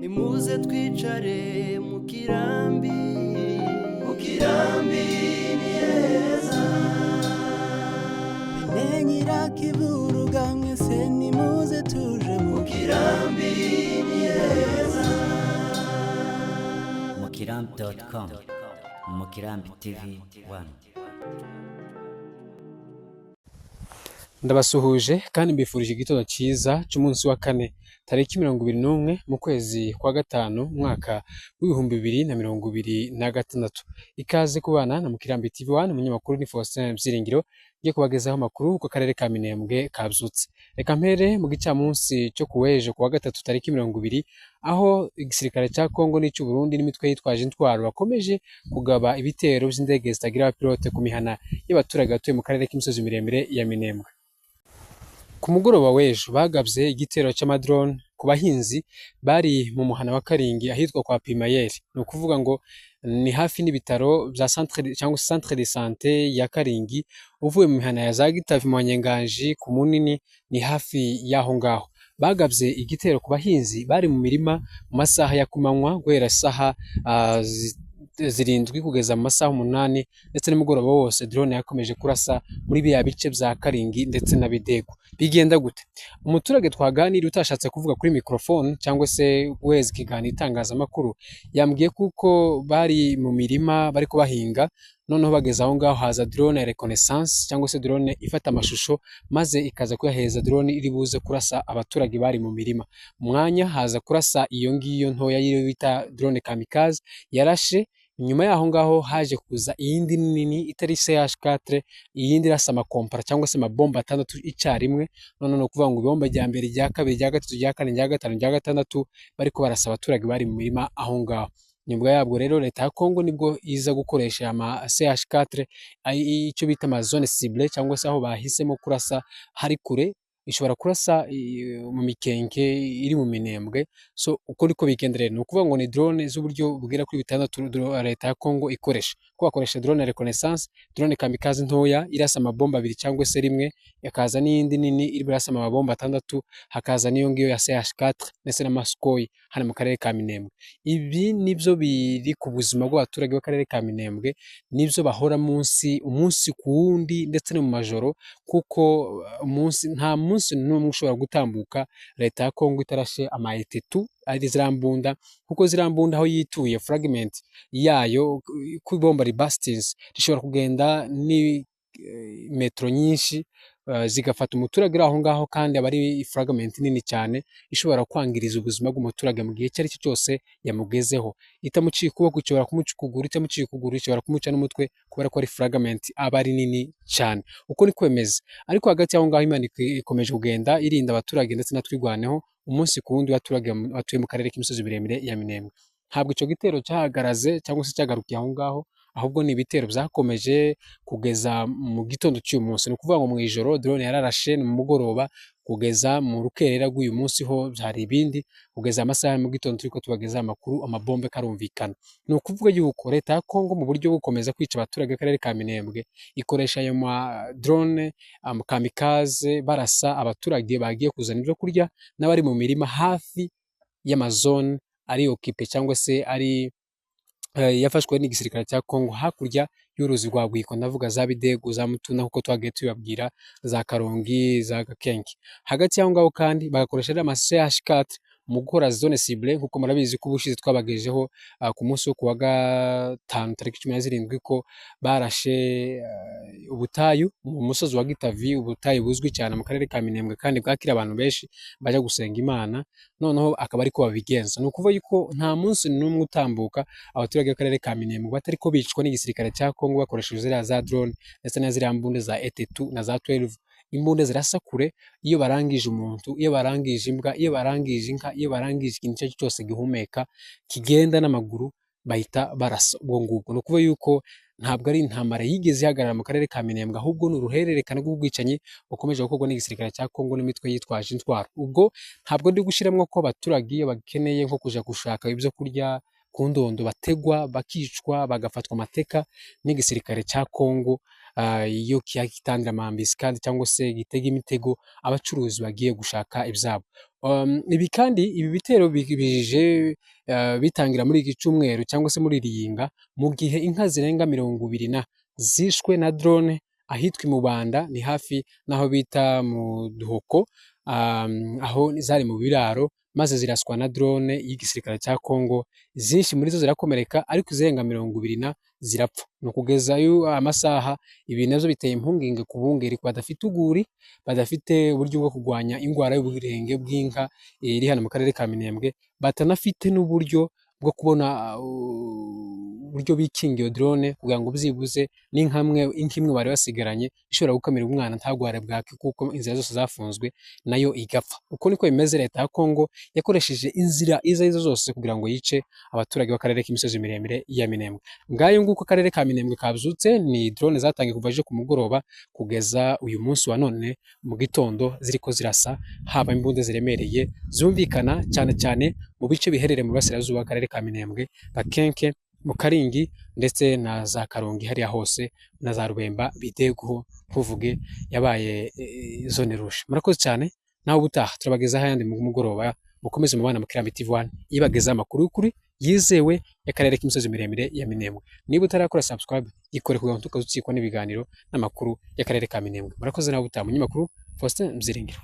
nimuze twicare mu kirambi ni heza Menyira kiburuga mwese nimuze tuje mu kirambi ni heza Mukirambi.com Mukirambi TV 1. Ndabasuhuje kandi mbifurije igitondo cyiza cy'umunsi wa kane tariki 21 mu kwezi kwa gatanu mwaka w'ibihumbi 2026. Ikaze kubana na Mukirambi TV 1, umunyamakuru ni Faustin Byiringiro ngiye kubagezaho amakuru ku karere ka Minembwe kabyutse. Reka mpere mu gicamunsi cyo kuweje kuwa gatatu tariki 20 aho igisirikare cya Kongo n'icy'u Burundi n'imitwe yitwaje intwaro bakomeje kugaba ibitero by'indege zitagira abapilote ku mihana y'abaturage batuye mu karere k'imisozi miremire ya Minembwe. Ku mugoroba w'ejo bagabye igitero cy'amadrone ku bahinzi bari mu muhana wa Karingi ahitwa kwa Pimayeri. Ni ukuvuga ngo ni hafi n'ibitaro bya centre cyangwa centre de santé ya Karingi. Uvuye mu mihana ya za Gitavi mu Nyenganji ku Munini ni hafi y'aho ngaho. Bagabye igitero ku bahinzi bari mu mirima mu masaha ya kumanywa guhera saha zirindwi kugeza mu masaha 8 ndetse n'umugoroba wose drone yakomeje kurasa muri biya bice bya Karingi ndetse na Bidego. Bigenda gute? Umuturage twaganira utashatse kuvuga kuri microphone cyangwa se wezi kigana itangazamakuru yambwiye kuko bari mu mirima bari kubahinga, noneho bageze aho ngaho haza drone ya reconnaissance cyangwa se drone ifata amashusho maze ikaza kuyaheza drone iri buze kurasa abaturage bari mu mirima. Mwanya haza kurasa iyo ngiyo ntoya yiri bita drone kamikaze yarashe. Nyuma yaho ngaho haje kuza iyindi nini itari CH4, iyindi irasa amakompara cyangwa se amabomba 6 icyarimwe. None no kuvuga ngo ibomba rya mbere rya kabiri rya gatatu rya kane rya gatanu rya gatandatu bari ko barasa abaturage bari mu mirima aho ngaho. Nibwo yabwo rero leta ya Kongo nibwo iza gukoresha ama CH4 icyo bita ama zone cible cyangwa se aho bahisemo kurasa hari kure, ishobora kurasa mu mikenke iri mu Minembwe. So uko niko bigenderera, ni ukuvuga ngo ni drone z'uburyo bwira kuri 6 leta ya Kongo ikoresha. Ko bakoresha drone reconnaissance, drone kamikaze ntoya irasa amabomba 2 cyangwa se rimwe, yakaza n'iyindi nini iri burasa amabomba 6, hakaza niyo ngiyo ya CH4 ndetse na Maskoi hano mu karere ka Minembwe. Ibi nibyo biri ku buzima bw'abaturage b'akarere ka Minembwe, nibyo bahora umunsi ku wundi ndetse no mu majoro, kuko nta munsi n'umwe ushobora gutambuka leta ya Kongo itarashe amaetetu ari zirambunda, kuko zirambunda aho yituye fragment yayo ku bomba ribastings rishobora kugenda ni metro nyinshi zigafata umuturage aho ngaho, kandi aba ari fragment nini cyane ishobora kwangiriza ubuzima bw'umuturage mu gihe cyari cyo cyose yamugezeho. Itamuciye ukuboko ishobora kumuca ukuguru, itamuciye ukuguru ishobora kumuca n'umutwe, kubera ko ari fragment aba ari nini cyane. Uko ni kwemeza. Ariko hagati y'aho ngaho Imana ikomeje kugenda irinda abaturage ndetse natwigwaneho umunsi ku wundi abaturage batuye mu karere k'imisozi miremire ya Minembwe. Ntabwo icyo gitero cyahagaraze cyangwa se cyagarukiye aho ngaho, ahubwo ni ibitero byakomeje kugeza mu gitondo cy'uyu munsi. Ni ukuvuga ngo mu ijoro drone yararashe, mu mugoroba kugeza mu rukerera rw'uyu munsi ho byari ibindi, kugeza amasaha mu gitondo turiko tubageza amakuru amabombe karumvikana. Ni ukuvuga yuko leta ya Kongo mu buryo gukomeza kwica abaturage b'akarere ka Minembwe ikoresha ayo ma drone kamikaze barasa abaturage bagiye kuzana ibyo kurya n'abari mu mirima hafi y'amazone ari occupé cyangwa se ari yafashwe n'igisirikare cya Kongo hakurya y'uruzi rwa Bwiko, ndavuga za Bidego, za Mutuna kuko twagiye tubabwira, za Karongi, za Gakenke. Hagati y'aho ngaho kandi bagakoresha ama CH4 mu gukora zone cible, kuko murabizi ko ubushize twabagejeho ku munsi wo kuwa gatanu tariki 17 ko barashe ubutayu mu musozi wa Gitavi, ubutayu buzwi cyane mu karere ka Minembwe kandi bwakira abantu benshi baje gusenga Imana. Noneho akaba ari ko babigenza. Ni ukuvuga yuko nta munsi n'umwe utambuka abaturage b'akarere ka Minembwe batari ko bicwa n'igisirikare cya Kongo bakoresheje ziriya za drone ndetse na ziriya mbunde za etetu na za 12. Imbunda zirasa kure iyo barangije umuntu, iyo barangije imbwa, iyo barangije inka, iyo barangije ikintu icyo cyose gihumeka kigenda n'amaguru bahita barasa ubwo ngubwo. Ni ukuvuga yuko ntabwo ari intambara yigeze ihagarara mu karere ka Minembwe, ahubwo ni uruhererekane rw'ubwicanyi bukomeje gukorwa n'igisirikare cya Kongo n'imitwe yitwaje intwaro. Ubwo ntabwo ndi gushyiramo ko abaturage iyo bakeneye nko kuja gushaka ibyo kurya ku ndondo bategwa bakicwa bagafatwa amateka n'igisirikare cya Kongo iyo kitangira amambiscade cyangwa se gitega imitego abacuruzi bagiye gushaka ibyabo. Ibi kandi ibi bitero bije bitangira muri iki cyumweru cyangwa se muri iri yinga mu gihe inka zirenga 20 zishwe na drone ahitwa i Mubanda, ni hafi n'aho bita mu Duhoko, aho zari mu biraro maze ziraswa na drone y'igisirikare cya Kongo. Zinshi muri zo zirakomereka ariko izirenga 20 zirapfa. Ni ukugezayo amasaha. Ibi navyo biteye impungenge ku bungeri badafite uguri, badafite uburyo bwo kurwanya indwara y'uburenge bw'inka iri hano mu karere ka Minembwe, batanafite n'uburyo bwo kubona uburyo bikingiye drone kugira ngo byibuze n'inka imwe bari basigaranye ishobora gukamira umwana ntagware bwake kuko inzira zose zafunzwe nayo igapfa. Uko niko bimeze. Leta ya Kongo yakoresheje inzira izo arizo zose kugira ngo yice abaturage b'akarere k'imisozi miremire ya Minembwe. Ngayo nguko akarere ka Minembwe kabyutse, ni drone zatangiye kuva ejo ku mugoroba kugeza uyu munsi wa none mu gitondo ziriko zirasa, haba imbunda ziremereye zumvikana cyane cyane mu bice biherereye mu burasirazuba bw'akarere ka Minembwe, Gakenke, mu Karingi ndetse na za Karongi hariya hose na za Rubemba, Bidego, Nkuvuge yabaye zone rouge. Murakoze cyane, naho ubutaha turabagezaho ayandi mu mugoroba. Mukomeze mubana mu Kirambi TV1 ibageza amakuru y'ukuri yizewe y'akarere k'imisozi miremire ya Minembwe. Niba utarakora subscribe yikore kugira ngo tukazutsikwa n'ibiganiro n'amakuru y'akarere ka Minembwe. Murakoze, naho ubutaha. Umunyamakuru Faustin Mziringiro.